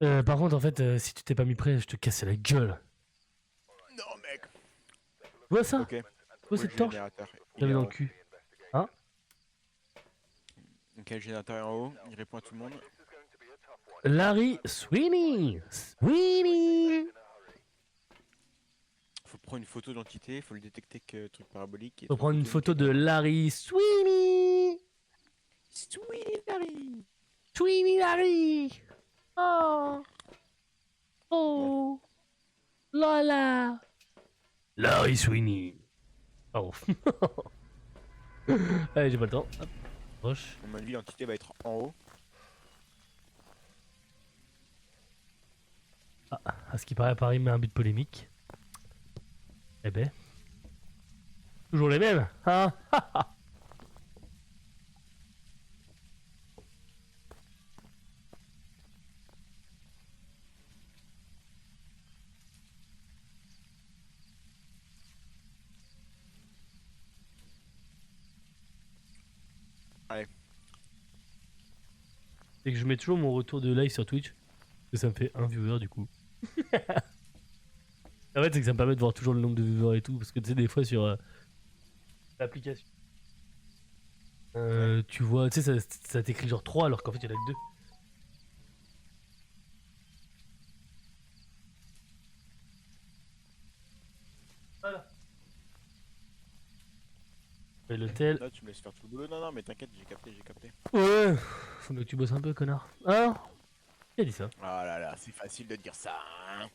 Par contre, en fait, si tu t'es pas mis prêt, je te casse la gueule. Non, mec. Tu vois ça? Ok. Tu vois Où est cette le torche? générateur? Je la Il mets est dans en le haut. cul. Hein? Ok, le générateur est en haut. Il répond à tout le monde. Larry Sweeney! Sweeney! Faut prendre une photo d'identité. Faut le détecter que truc parabolique. Et Faut trois prendre une photos photo de caméra. Larry Sweeney! Sweet Larry. Sweeney Larry! Oh! Bon, Oh! Lola! Larry Sweeney! Pardon. Allez, j'ai pas le temps. Hop, proche. mon avis, l'identité va être en haut. À ce qui paraît, Paris met un but polémique. Eh ben. Toujours les mêmes, hein? Allez. C'est que je mets toujours mon retour de live sur Twitch. Parce que ça me fait un viewer du coup. En fait, c'est que ça me permet de voir toujours le nombre de viewers et tout. Parce que tu sais, des fois sur l'application, tu vois, tu sais, ça t'écrit genre 3 alors qu'en fait, il y en a que 2. Voilà. Et l'hôtel. Là, tu me laisses faire tout le boulot. Non, non, mais t'inquiète, j'ai capté, j'ai capté. Ouais, faut mieux que tu bosses un peu, connard. Alors, qui a dit ça? Ah là là, c'est facile de dire ça, hein.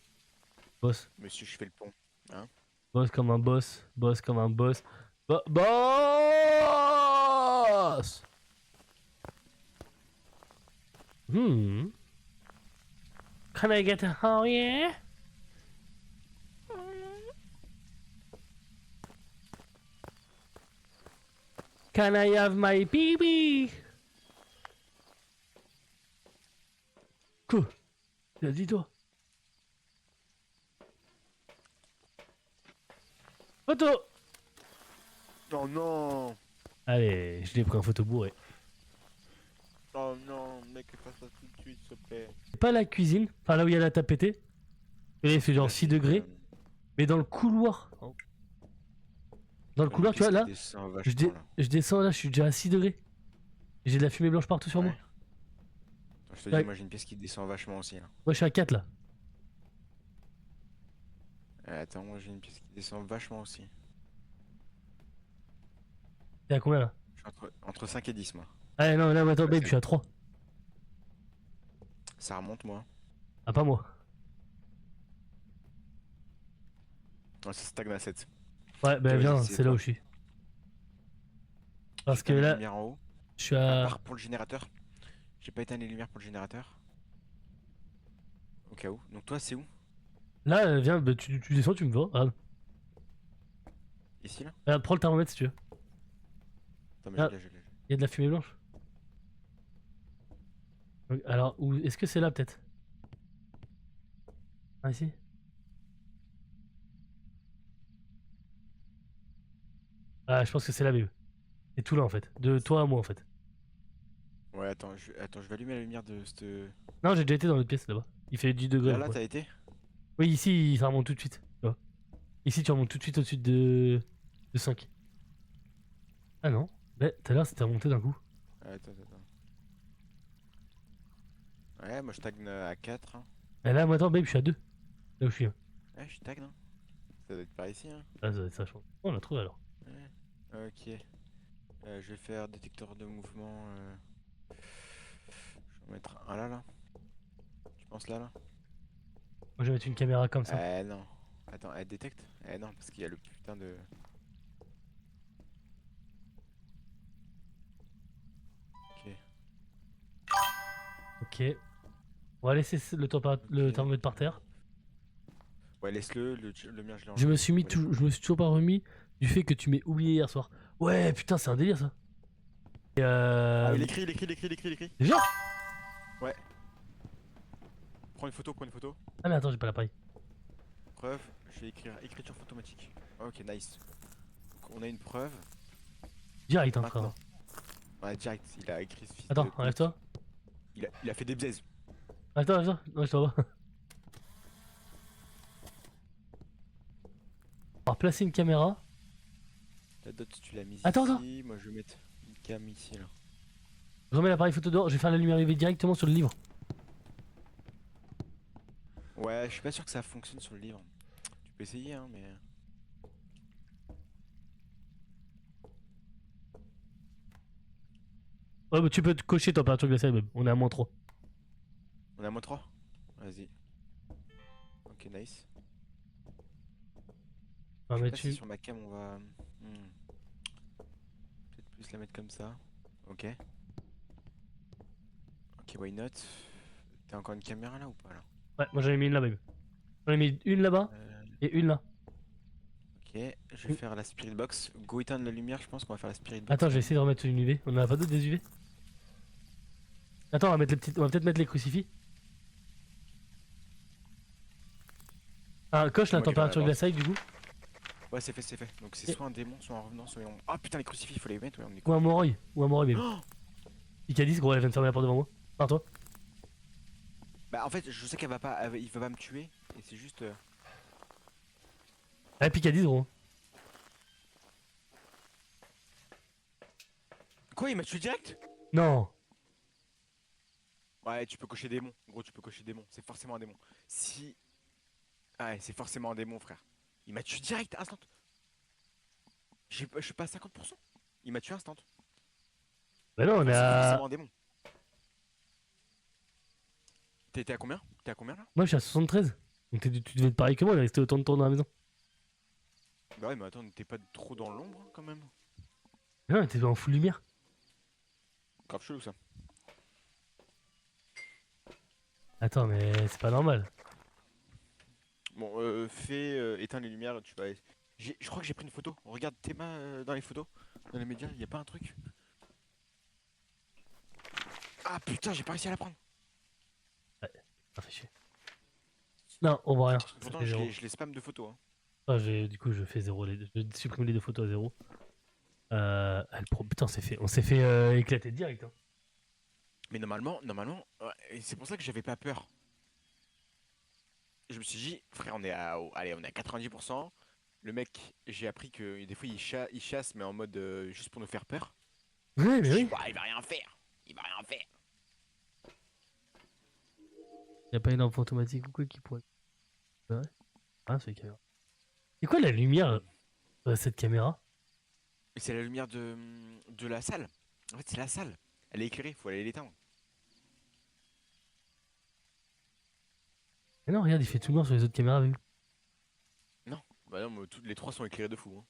Boss. Monsieur, je fais le pont. Hein. Boss comme un boss. Boss comme un boss. Boss! Hmm. Can I get a oh yeah? Can I have my baby? Quoi? Tu as dit toi? Photo! Oh non. Allez, je l'ai pris en photo bourré. Oh non, mec, fais ça tout de suite, s'il te plaît. Pas la cuisine, enfin là où il y a la tapétée. Et là, il fait genre 6 degrés. Mais dans le couloir. Dans le couloir, tu vois, là, Descend vachement, là. je descends, là, je suis déjà à 6 degrés. J'ai de la fumée blanche partout sur moi. Ouais. Attends, je te dis, Ouais. moi j'ai une pièce qui descend vachement aussi, là. Moi, je suis à 4 là. Attends, moi j'ai une pièce qui descend vachement aussi. T'es à combien là? Je suis entre 5 et 10, moi. Ah non, là, attends, Ouais, babe, je suis à 3. Ça remonte, moi. Ah, pas moi. Ouais, ça stagne à 7. Ouais, bah Ok, viens, vas-y, c'est là toi. où je suis. Parce que J'éteins les là, lumières en haut. je suis À à. part pour le générateur. J'ai pas éteint les lumières pour le générateur. Au cas où. Donc toi, c'est où? Là, viens, bah, tu descends, tu me vois. Regarde. Ici, là? Regarde, prends le thermomètre si tu veux. Attends, mais Ah. je l'ai. Il y a de la fumée blanche. Alors, est-ce que c'est là peut-être? Ah, ici? Ah, je pense que c'est là, babe. C'est tout là en fait. De toi à moi en fait. Ouais, attends, je vais allumer la lumière de cette... Non, j'ai déjà été dans l'autre pièce là-bas. Il fait 10 degrés. Là, Ouais. t'as été? Oui, ici, ça remonte tout de suite. Tu vois. Ici, tu remontes tout de suite au-dessus de 5. Ah non. Mais tout à l'heure, c'était remonté d'un coup. Attends. Ouais, moi je stagne à 4. Hein. Et là, moi, attends, babe, je suis à 2. Là où je suis. Hein. Ouais, je stagne, hein. Ça doit être par ici, hein. Ah, ça, ça change. Oh, on l'a trouvé alors. Ouais. Ok. Je vais faire détecteur de mouvement. Je vais en mettre un là. Tu penses là? Moi, je vais mettre une caméra comme ça. Non. Attends, elle détecte? Non, parce qu'il y a le putain de... Ok. Ok. On va laisser le thermomètre par terre. Ouais, laisse-le, le mien je l'ai Je me suis mis enlevé. je me suis toujours pas remis du fait que tu m'aies oublié hier soir. Ouais, putain, c'est un délire ça. Et Ah, il écrit. Déjà? Ouais. Prends une photo. Ah mais attends, j'ai pas l'appareil. Preuve, je vais écrire écriture automatique. Ok, nice. Donc, on a une preuve. Direct, hein, Maintenant. frère. Ouais, direct, il a écrit ce fils Attends, de pute. enlève-toi. Il a fait des bzaises. Attends, non, je t'en vois. On va placer une caméra. La dot, tu l'as mise Attends, ici. Moi, je vais mettre une cam ici, là. Je remets l'appareil photo dehors, je vais faire la lumière UV directement sur le livre. Ouais, je suis pas sûr que ça fonctionne sur le livre. Tu peux essayer, hein, mais... Ouais, mais tu peux te cocher température glacée même, on est à -3. On est à -3. Vas-y. Ok, nice. On va Je sais mettre pas si une... sur ma cam, on va... Peut-être plus la mettre comme ça. Ok. Ok, why not? T'as encore une caméra, là, ou pas, là? Ouais, moi j'en ai mis une là même. J'en ai mis une là-bas et une là. Ok, je vais faire la spirit box. Go éteindre la lumière, je pense qu'on va faire la spirit box. Attends, quand j'ai même. essayé de remettre une UV. On en a pas d'autres des UV? Attends, on va mettre les petites... on va peut-être mettre les crucifix. Ah, coche C'est la moi qui vais faire la température box. glaçaille du coup. Ouais, c'est fait, c'est fait. Donc c'est Et- soit un démon, soit un revenant, soit un... Ah putain, les crucifix, il faut les mettre, ouais, on est Ou con. un Moroi. Ou un Moroi même. Oh Picadis, gros, elle vient de fermer la porte devant moi. Par toi. Bah en fait, je sais qu'elle va pas... il va pas me tuer. Et c'est juste... Ah, Picadis, gros. Quoi, il m'a tué direct? Non. Ouais, tu peux cocher démon. Gros, tu peux cocher démon. C'est forcément un démon. Si... Ah ouais, c'est forcément un démon, frère. Il m'a tué direct, instant. Je suis pas à 50%. Il m'a tué instant. Bah non, on Enfin, est c'est à... forcément un démon. T'es à combien? T'es à combien là? Moi je suis à 73. Donc tu devais être pareil que moi, il restait autant de temps dans la maison. Bah ouais, mais attends, t'es pas trop dans l'ombre hein, quand même. Non, t'es en full lumière. Grave chelou ça. Attends, mais c'est pas normal. Bon, fais éteins les lumières, tu vas. Je crois que j'ai pris une photo. Regarde tes mains dans les photos, dans les médias, y a pas un truc. Ah putain, j'ai pas réussi à la prendre. Ça fait chier. Non, on voit rien. Ça Pourtant, fait zéro. je les spam de photos. Hein. Ah, du coup, je fais zéro. Je supprime les deux photos à zéro. Putain, on s'est fait éclater direct. Hein. Mais normalement, ouais, et c'est pour ça que j'avais pas peur. Je me suis dit, frère, allez, on est à 90%. Le mec, j'ai appris que des fois il chasse, mais en mode juste pour nous faire peur. Ouais, Je mais me suis oui. dit, bah, il va rien faire. Il va rien faire. Y'a pas une lampe automatique ou quoi qui pourrait. Ouais. Ah, c'est caméra. C'est quoi la lumière de cette caméra? Et c'est la lumière de la salle. En fait, c'est la salle. Elle est éclairée, faut aller l'éteindre. Mais non, regarde, il fait tout noir sur les autres caméras avec. Non, bah non, mais les trois sont éclairés de fou. Hein.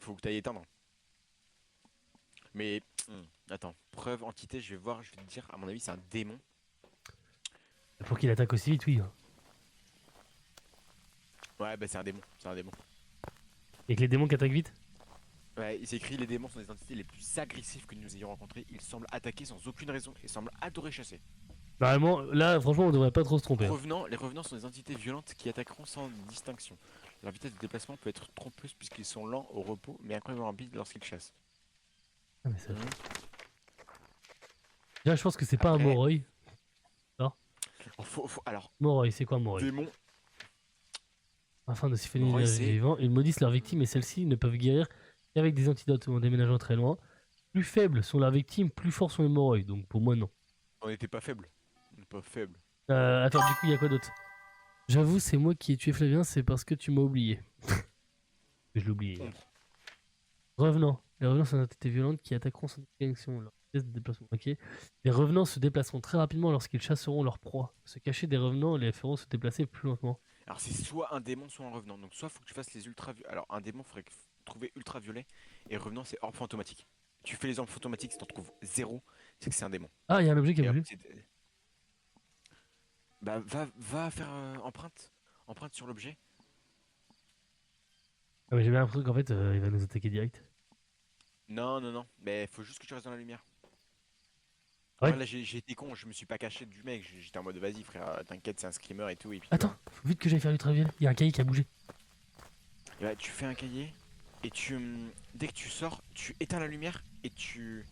Faut que tu ailles éteindre. Mais, attends, preuve, entité, je vais voir, je vais te dire, à mon avis, c'est un démon. Pour qu'il attaque aussi vite, oui. Ouais, bah c'est un démon, c'est un démon. Et que les démons qui attaquent vite? Ouais, il s'écrit les démons sont les entités les plus agressives que nous ayons rencontrées. Ils semblent attaquer sans aucune raison et semblent adorer chasser. Normalement, là, franchement, on devrait pas trop se tromper. Hein. Les revenants sont des entités violentes qui attaqueront sans distinction. Leur vitesse de déplacement peut être trompeuse puisqu'ils sont lents au repos mais incroyablement rapides lorsqu'ils chassent. Ah, mais ça... Mhm. Déjà, je pense que c'est pas un Après- Moroi. Alors, Moroi, c'est quoi un Moroi? démon, Afin de siphonner Moroi, l'énergie c'est- des vivants, ils maudissent leurs victimes et celles-ci ne peuvent guérir qu'avec des antidotes ou en déménageant très loin. Plus faibles sont leurs victimes, plus forts sont les Moroi. Donc pour moi, non. on n'était pas faible. On n'est pas faible. Attends, du coup, il y a quoi d'autre? J'avoue, c'est moi qui ai tué Flavien, c'est parce que tu m'as oublié. Je l'ai oublié. Mm. Revenants. Les revenants sont des entités violentes qui attaqueront sans distinction. Leur vitesse de déplacement. Ok. Les revenants se déplaceront très rapidement lorsqu'ils chasseront leur proie. Se cacher des revenants les feront se déplacer plus lentement. Alors c'est soit un démon, soit un revenant. Donc soit faut que tu fasses les ultra... Alors un démon, faudrait trouver ultraviolet. Et revenant, c'est orbe fantomatique. Tu fais les orbes fantomatiques, si t'en trouves 0, c'est que c'est un démon. Ah, il y a un objet qui Et a hop, bougé. bah va faire empreinte. Empreinte sur l'objet. Ah, mais j'ai bien l'impression qu'en fait, il va nous attaquer direct. Non. Mais faut juste que tu restes dans la lumière. Ouais. Ouais, là j'ai été con, je me suis pas caché du mec. J'étais en mode vas-y frère, t'inquiète, c'est un screamer et tout. Et puis, Attends, faut vite que j'aille faire l'ultraviolet. Il y a un cahier qui a bougé. Et bah, tu fais un cahier. Et dès que tu sors, tu éteins la lumière. Et tu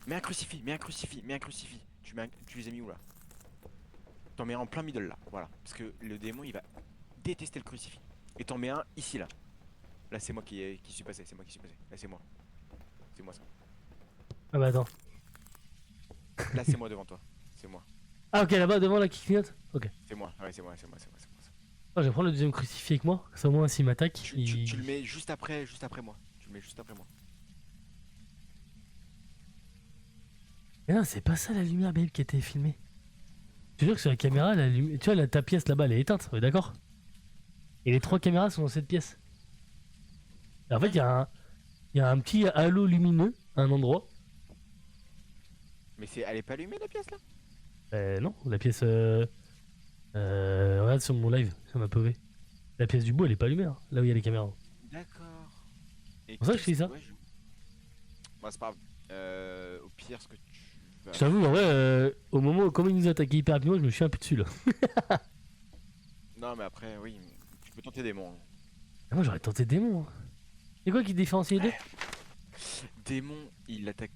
Mets un crucifix, mets un crucifix, mets un crucifix. Tu les as mis où là? T'en mets un en plein middle là, voilà. Parce que le démon il va détester le crucifix. Et t'en mets un ici là. Là c'est moi qui suis passé, c'est moi qui suis passé. Là c'est moi. C'est moi ça. Ah bah attends. Là c'est moi devant toi. C'est moi. Ah ok, là-bas, devant la qui clignote. Ok. C'est moi. Ouais c'est moi, c'est moi, c'est moi, c'est moi. Ah, je vais prendre le deuxième crucifix avec moi. Ça, au moins, s'il m'attaque, Tu le mets juste après moi. Tu le mets juste après moi. Mais non, c'est pas ça la lumière, babe, qui a été filmée. Je te jure que sur la caméra, la lumière. Tu vois, ta pièce là-bas, elle est éteinte, on est d'accord? Et les 3 caméras sont dans cette pièce. Et en fait, il y a un petit halo lumineux à un endroit. Mais elle est pas allumée la pièce là? Non, la pièce. Regarde sur mon live, ça m'a POV. La pièce du bout, elle est pas allumée, hein, là où il y a les caméras. D'accord. Et Pour ça que je fais ça. ouais, Bah c'est pas grave. Au pire ce que tu vas... Je t'avoue, en vrai, au moment où comme ils nous attaquaient hyper rapidement, je me suis un peu dessus là. Non mais après oui, tu peux tenter démon. Ah, moi j'aurais tenté démon. Hein. C'est quoi qui différencie les deux? Démon, il attaque.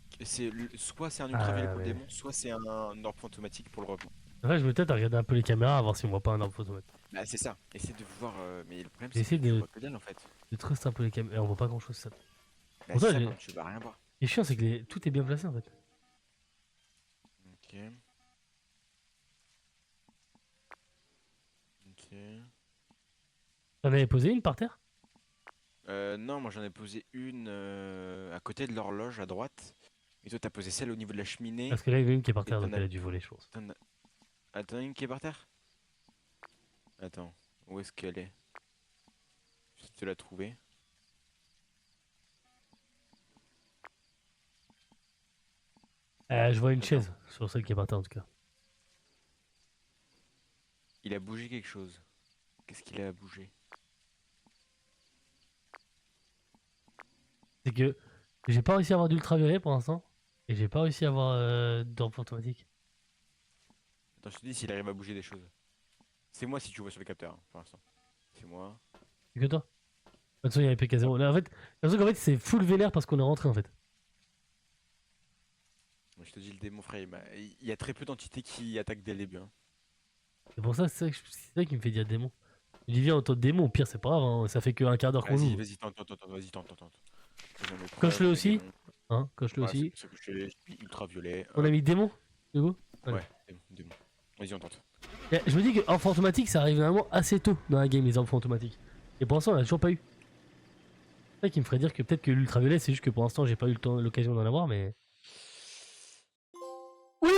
Soit c'est un ultraviolet pour le mais... démon, soit c'est un orbe fantomatique pour le revenant. Ouais, je me tâte à regarder un peu les caméras, à voir si on voit pas un arbre photomatique. Bah c'est ça. Essaie de voir. Mais le problème J'ai c'est essayé que tu de, vois que dalle en fait. de truster un peu les caméras, et on voit pas grand chose ça. Bah Pour c'est ça, ça j'ai- quand tu vas rien voir. Et chiant, c'est que tout est bien placé en fait. Ok. Ok. T'en avais posé une par terre? Non, moi j'en ai posé une à côté de l'horloge à droite. Et toi t'as posé celle au niveau de la cheminée. Parce que là, il y en a une qui est par Et terre, t'en donc as... elle a dû voler, je pense. T'en as une qui est par terre? Attends, où est-ce qu'elle est? Je vais te la trouver. Je vois une Attends. chaise sur celle qui est par terre en tout cas. Il a bougé quelque chose. Qu'est-ce qu'il a bougé? C'est que j'ai pas réussi à avoir d'ultraviolet pour l'instant. Et j'ai pas réussi à avoir d'orbe fantomatique. Attends, je te dis s'il arrive à bouger des choses. C'est moi si tu vois sur le capteur, hein, pour l'instant. C'est moi. C'est que toi? De toute façon, il y avait PK0. Là, en fait, j'ai l'impression qu'en fait, c'est full vénère parce qu'on est rentré en fait. Je te dis, le démon frère, il y a très peu d'entités qui attaquent dès le début. Hein. C'est pour ça, c'est ça qui me fait dire démon. Je dis, viens, en tant que démon, au pire, c'est pas grave, hein, ça fait qu'un quart d'heure qu'on Vas-y, joue. vas-y, tente. Vas-y, tente. J'en ai Coche-le preuve, aussi, démon. hein, coche-le Ouais, aussi. c'est couché, puis ultraviolet. On a mis démon, du coup. Allez. Ouais, démon. Vas-y, on tente. Et je me dis que orbe fantomatique, ça arrive vraiment assez tôt dans la game, les orbes fantomatiques. Et pour l'instant, on a toujours pas eu. C'est ça qui me ferait dire que peut-être que l'ultraviolet, c'est juste que pour l'instant, j'ai pas eu l'occasion d'en avoir, mais. Oui,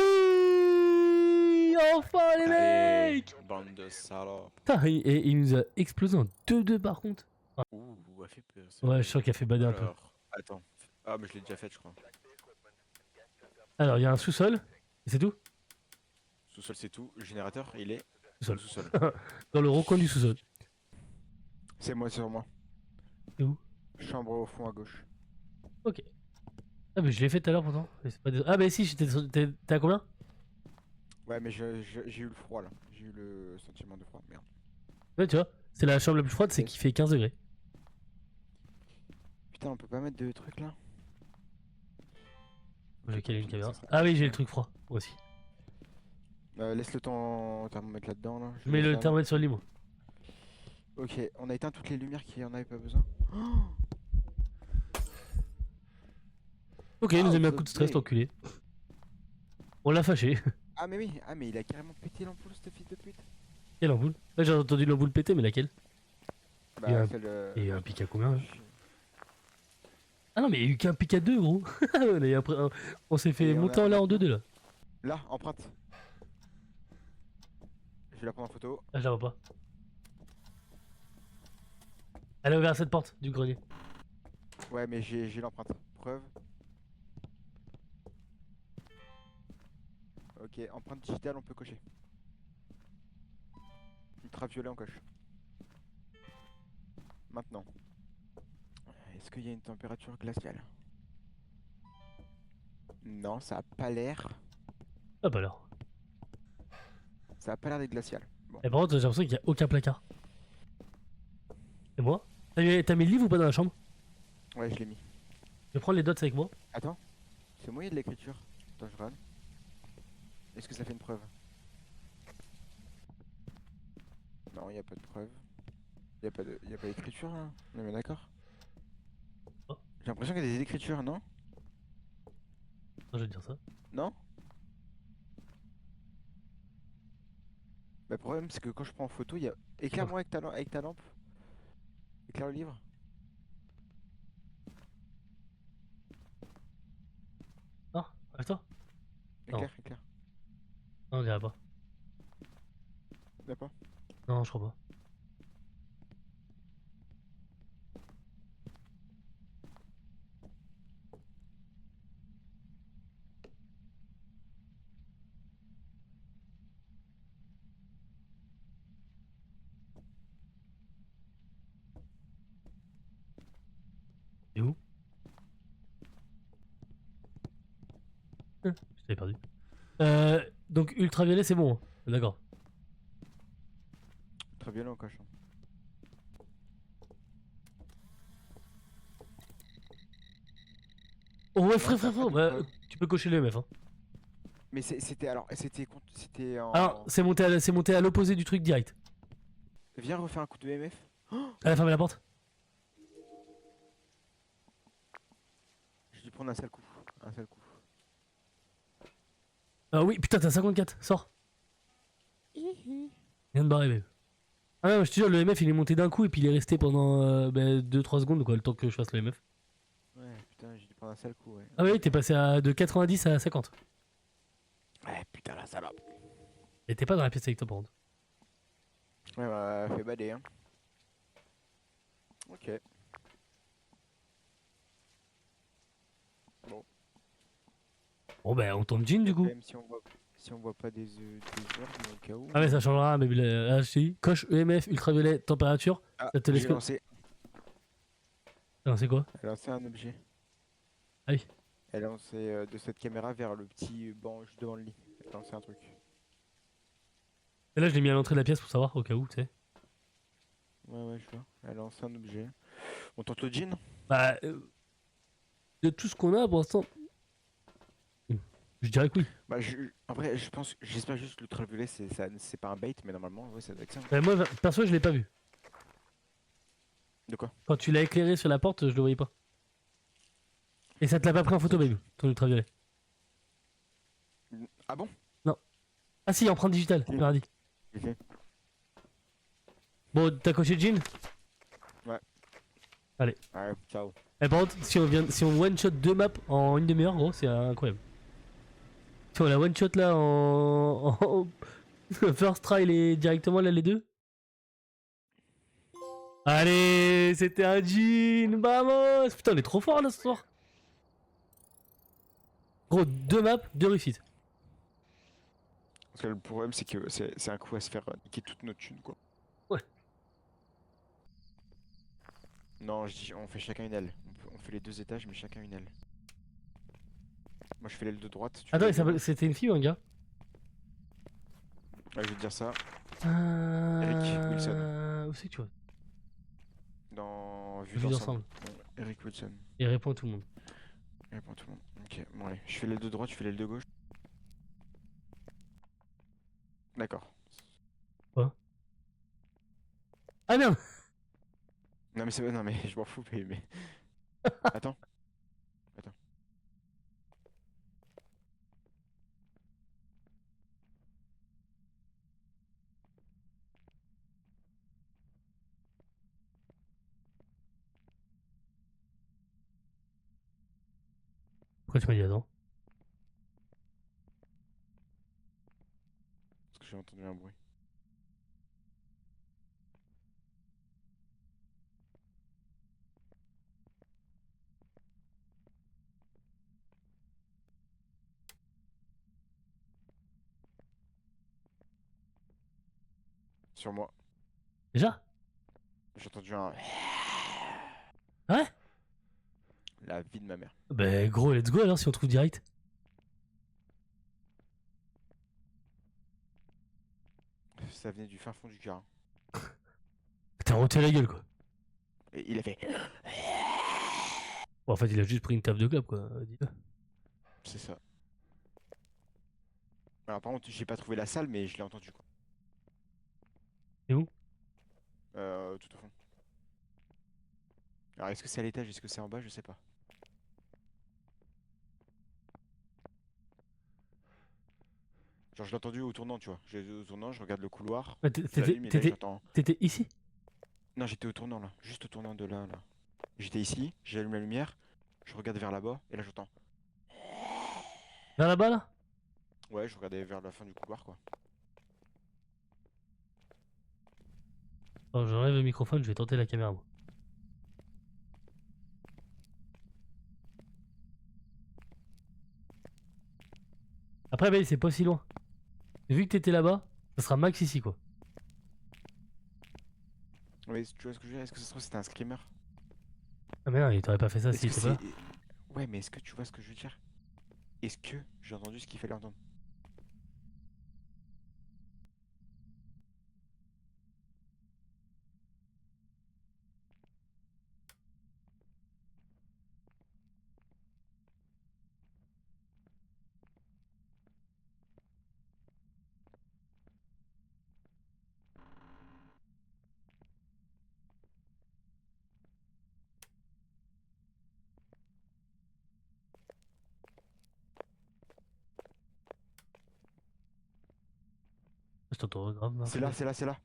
enfin les Allez, mecs! bande de salopes. Putain, et il nous a explosé en 2-2 par contre. Ouh, a fait peur. Ça. Ouais, je sens qu'il a fait bader un peu. Alors, attends. Ah, mais je l'ai déjà fait, je crois. Alors, il y a un sous-sol, et c'est tout? Sous-sol, c'est tout. Le générateur, il est Sous-sol. sous-sol. Dans le recoin du sous-sol. C'est moi, sur moi. C'est où? Chambre au fond à gauche. Ok. Ah, mais je l'ai fait tout à l'heure pourtant. Mais c'est pas des- Ah, bah si, t'es à combien? Ouais, mais j'ai eu le froid là. J'ai eu le sentiment de froid. Merde. Ouais, tu vois, c'est la chambre la plus froide, c'est qu'il fait 15 degrés. Putain, on peut pas mettre de trucs là? J'ai calé une caméra. Ah oui, j'ai le truc froid, moi aussi. Laisse le temps thermomètre là-dedans là. Je mets le thermomètre sur le lit, moi. Ok, on a éteint toutes les lumières qui en avaient pas besoin. Ok, il nous a mis un coup de ok. stress, l'enculé. On l'a fâché. Ah mais oui, ah mais il a carrément pété l'ampoule ce fils de pute. Quelle ampoule? Là, j'ai entendu l'ampoule péter, mais laquelle? Il y a Bah un- celle... Il y a eu un pic à combien là? Ah non, mais il y a eu qu'un pic à 2, gros. Et après, on s'est fait Et on monter a- en l'air en 2-2 là. Là, empreinte. Je vais la prendre en photo. Ah, je la vois pas. Elle a ouvert cette porte du grenier. Ouais mais j'ai l'empreinte. Preuve. Ok, empreinte digitale on peut cocher. Ultraviolet on coche. Maintenant. Est-ce qu'il y a une température glaciale? Non, ça a pas l'air. Ah bah alors. Ça a pas l'air d'être glacial. Bon. Et par contre, j'ai l'impression qu'il y a aucun placard. Et moi? T'as mis le livre ou pas dans la chambre? Ouais, je l'ai mis. Je vais prendre les dots avec moi. Attends. C'est moi, il y a de l'écriture. Attends, je regarde. Est-ce que ça fait une preuve? Non, il n'y a pas de preuve. Il y a pas d'écriture là. On est bien d'accord? Oh. J'ai l'impression qu'il y a des écritures, non? Non, je vais te dire ça. Non? Bah, le problème, c'est que quand je prends en photo, il y a. Éclaire-moi avec ta lampe. Éclaire le livre. Non, attends. Non. Éclaire, éclaire. Non, on dirait pas. D'accord. Non, je crois pas. Et où? Je t'avais perdu. Donc ultraviolet c'est bon. Hein. D'accord. Très violent, cochon. Oh ouais Non, frère ça a frère pas frère, de bah, preuve. tu peux cocher le MF hein. Mais c'était alors, c'était Alors en. c'est monté à l'opposé du truc direct. Viens refaire un coup de MF. Elle a fermé la porte. Je vais prendre un seul coup. Un seul coup. Ah oui putain t'as 54, sors. Viens de barrer babe. Ah non je te jure le MF il est monté d'un coup et puis il est resté pendant 2-3 secondes quoi le temps que je fasse le MF. Ouais, putain, j'ai dû prendre un seul coup, ouais. Ah oui t'es passé de 90 à 50. Ouais, putain, la salope. Et t'es pas dans la pièce avec toi par contre. Ouais, bah, fait bader, hein. Ok. Bon. Bon bah on tourne Jean du coup. Même si on voit pas des heures, mais au cas où. Ah mais ça changera mais là je te dis, coche EMF, ultraviolet, température, Ah, ça te laisse j'ai que... lancé. Non c'est quoi? Elle a lancé un objet. Ah oui. Elle a lancé de cette caméra vers le petit banc juste devant le lit. Elle a lancé un truc. Et là je l'ai mis à l'entrée de la pièce pour savoir au cas où tu sais. Ouais, ouais, je vois. Elle a lancé un objet. On tente le jean? Bah de tout ce qu'on a pour l'instant, je dirais que oui. Bah, en vrai, je pense, j'espère juste que l'ultraviolet, c'est pas un bait, mais normalement, ouais, ça doit être ça. Moi perso je l'ai pas vu. De quoi? Quand tu l'as éclairé sur la porte je le voyais pas. Et ça te l'a pas pris en photo baby, ton ultraviolet. Ah bon? Non. Ah si empreinte digitale, Ok. mardi. Ok. Bon t'as coché Jean? Ouais. Allez. Ouais, ciao. Et par contre si on one shot 2 maps en une demi-heure gros c'est incroyable. Si on la one shot là en first try directement là les deux. Allez, c'était un jean, vamos. Putain, on est trop fort là ce soir. Gros, 2 maps, 2 réussites. Parce que le problème, c'est que c'est un coup à se faire niquer toute notre thune, quoi. Ouais. Non, je dis, on fait chacun une aile. On fait les 2 étages, mais chacun une aile. Moi, je fais l'aile de droite. Tu fais Attends, l'aile de gauche. c'était une fille ou un gars? Ouais, je vais te dire ça. Eric Wilson. Où c'est que tu vois? Dans Vue Vue d'ensemble. d'ensemble. Ouais, Eric Wilson. Et réponds à tout le monde. Il répond à tout le monde. Ok, bon, allez. Je fais l'aile de droite, tu fais l'aile de gauche. D'accord. Quoi? Ah merde. Non, mais c'est. Non, mais je m'en fous, mais. Attends. Attends. Pourquoi tu m'as dit attends? Parce que j'ai entendu un bruit. Sur moi. Déjà? J'ai entendu un. Ouais? La vie de ma mère. Bah gros, let's go alors si on trouve direct. Ça venait du fin fond du cœur. T'as roté la gueule quoi. Et il a fait. Bon, en fait, il a juste pris une taf de club quoi. Dis-le. C'est ça. Alors par contre, j'ai pas trouvé la salle, mais je l'ai entendu quoi. C'est où? Tout au fond. Alors est-ce que c'est à l'étage, est-ce que c'est en bas, je sais pas. Genre je l'ai entendu au tournant, tu vois. Au tournant, je regarde le couloir, Ah, j'allume et là j'entends. T'étais ici? Non, j'étais au tournant là, juste au tournant de là, là. J'étais ici, j'allume la lumière, je regarde vers là-bas et là j'entends. Vers là-bas là? Ouais, je regardais vers la fin du couloir quoi. Oh, j'enlève le microphone, je vais tenter la caméra moi. Après, bah, c'est pas si loin. Vu que t'étais là-bas, ça sera max ici quoi. Ouais, tu vois ce que je veux dire? Est-ce que ça se trouve c'était un screamer? Ah mais non, il t'aurait pas fait ça Est-ce s'il que était pas là. c'est. Ouais, mais est-ce que tu vois ce que je veux dire? Est-ce que j'ai entendu ce qu'il fallait entendre? Je t'entends grave C'est là, marcher. c'est là, c'est là.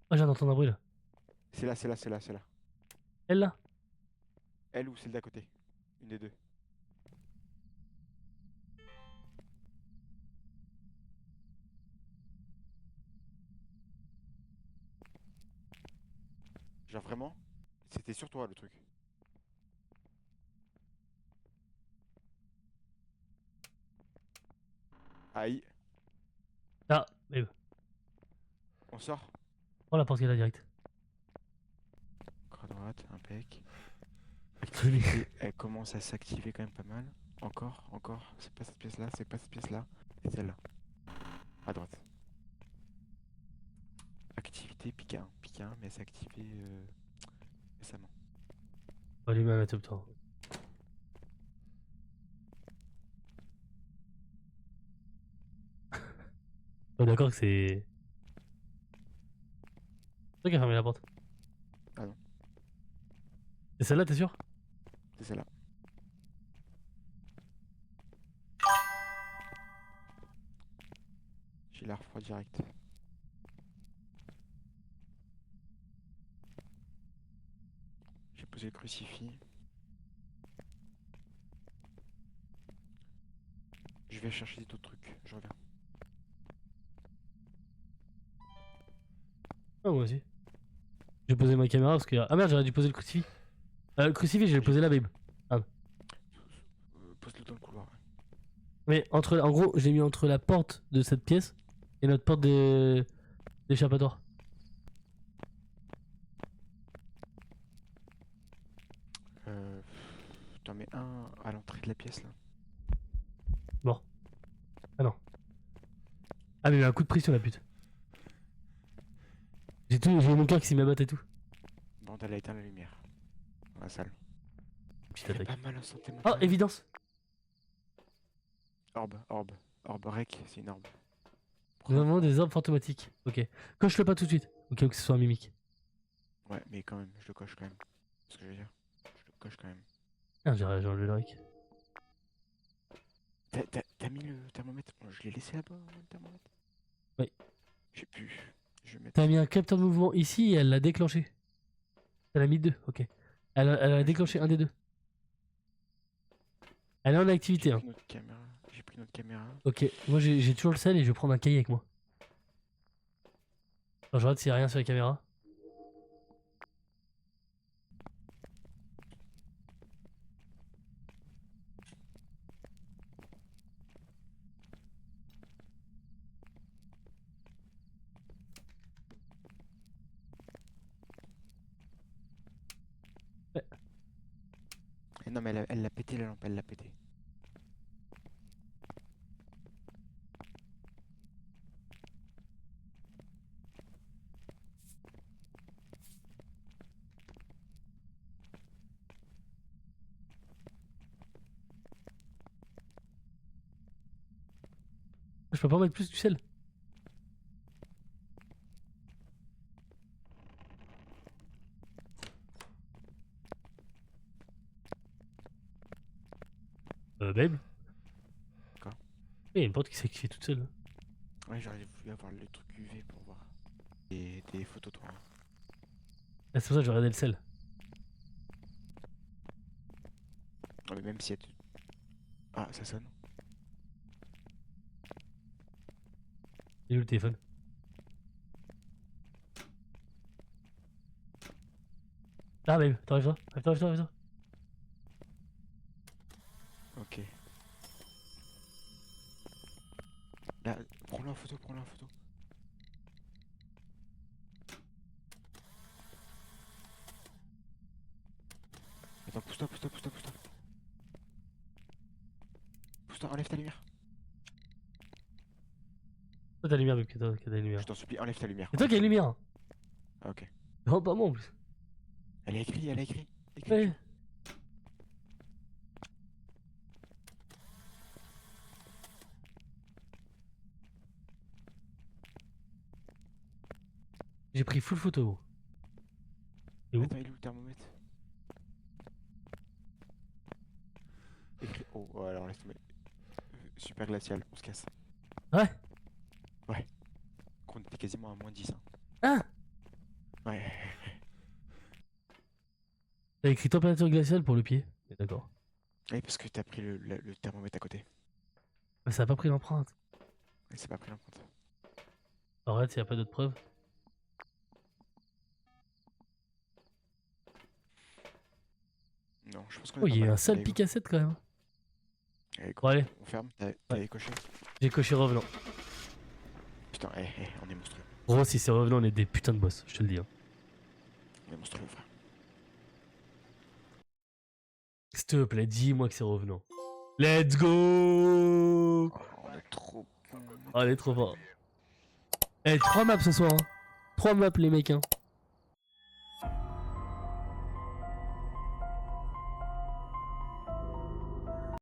Ah, j'ai entendu un bruit là. C'est là, c'est là, c'est là, c'est là. Elle là? Elle ou celle d'à côté? Une des deux. Genre vraiment, c'était sur toi le truc. Aïe, Ah, mais on sort. prends la porte qu'elle a direct. Encore à droite, impec. Activité, elle commence à s'activer quand même pas mal. Encore, encore. C'est pas cette pièce-là, c'est pas cette pièce-là. C'est celle-là. À droite. Activité pique 1. Pique 1, mais elle s'est activée récemment. On va allumer un interrupteur. On est d'accord que c'est. C'est toi qui a fermé la porte. Ah non, C'est celle-là, t'es sûr? c'est celle-là. J'ai l'air froid direct. J'ai posé le crucifix. Je vais chercher d'autres trucs. Je reviens. Ah, moi aussi. J'ai posé ma caméra parce que. Ah merde, j'aurais dû poser le crucifix. Le crucifix, je l'ai posé là, babe. Ah. Pose-le dans le couloir. Ouais. Mais entre, en gros, j'ai mis entre la porte de cette pièce et notre porte d'échappatoire. T'en mets un à l'entrée de la pièce là. Bon. Ah non. Ah, mais il y a un coup de pression, la pute. J'ai mon cœur qui s'y m'abatte et tout. Bon, elle a éteint la lumière. Dans la salle. Petite Ça fait attaque. pas mal en santé Oh, mentale. évidence. Orbe, orbe. Orbe rec, c'est une orbe. Nous avons des orbes fantomatiques. Ok. Coche-le pas tout de suite. Au cas où que ce soit un mimique. Ouais, mais quand même, je le coche quand même. C'est ce que je veux dire. Je le coche quand même. Ah, j'ai enlevé le ric. T'as mis le thermomètre? Je l'ai laissé là-bas, le thermomètre. Oui. J'ai pu. Je vais mettre. T'as mis un capteur de mouvement ici et elle l'a déclenché. Elle a mis deux, ok. Elle a déclenché un des deux. Elle est en activité, J'ai hein. pris notre caméra. J'ai pris notre caméra. Ok, moi j'ai toujours le sel et je vais prendre un cahier avec moi. Attends, je regarde s'il y a rien sur la caméra. Ouais. Eh non, mais elle l'a pété la lampe, elle l'a pété. Je peux pas mettre plus du sel. Babe. Quoi? Il y a une porte qui s'est activée toute seule. Ouais, j'aurais voulu avoir le truc UV pour voir. Et des photos, toi. Hein. Ah, c'est pour ça que je regardais le sel. Non, mais même si elle te... Ah, ça sonne. Il est où le téléphone? Ah, babe, t'arrives-toi. Arrive-toi. Ok. Là, prends-le en photo. Attends, pousse-toi. Pousse-toi, enlève ta lumière. Toi, t'as la lumière, babe, que t'as la lumière. Je t'en supplie, enlève ta lumière. C'est toi qui as la lumière. Ah, ok. Non, pas moi en plus. Elle a écrit. Écris. Ouais. J'ai pris full photo, gros. Et où? Attends, il est où le thermomètre? Écrit. Oh, ouais, alors laisse tomber. Super glacial, on se casse. Ouais. On était quasiment à -10. Hein. Ah. Ouais. T'as écrit température glaciale pour le pied. D'accord. Oui, parce que t'as pris le thermomètre à côté. Mais ça a pas pris l'empreinte. Et c'est pas pris l'empreinte. Alors regarde s'il y a pas d'autres preuves. Non, je pense qu'on Oh, est il pas y a eu mal. un sale Allez, go. pic à 7 quand même. Allez, go. Bon, allez, On ferme, t'as coché. j'ai coché revenant. Putain, on est monstrueux. Gros, si c'est revenant, on est des putains de boss, je te le dis. Hein. On est monstrueux, frère. S'il te plaît, dis-moi que c'est revenant. Let's go! Oh, on est trop bon. Allez, trop fort. Eh, 3 maps ce soir. Hein. 3 maps, les mecs. Hein.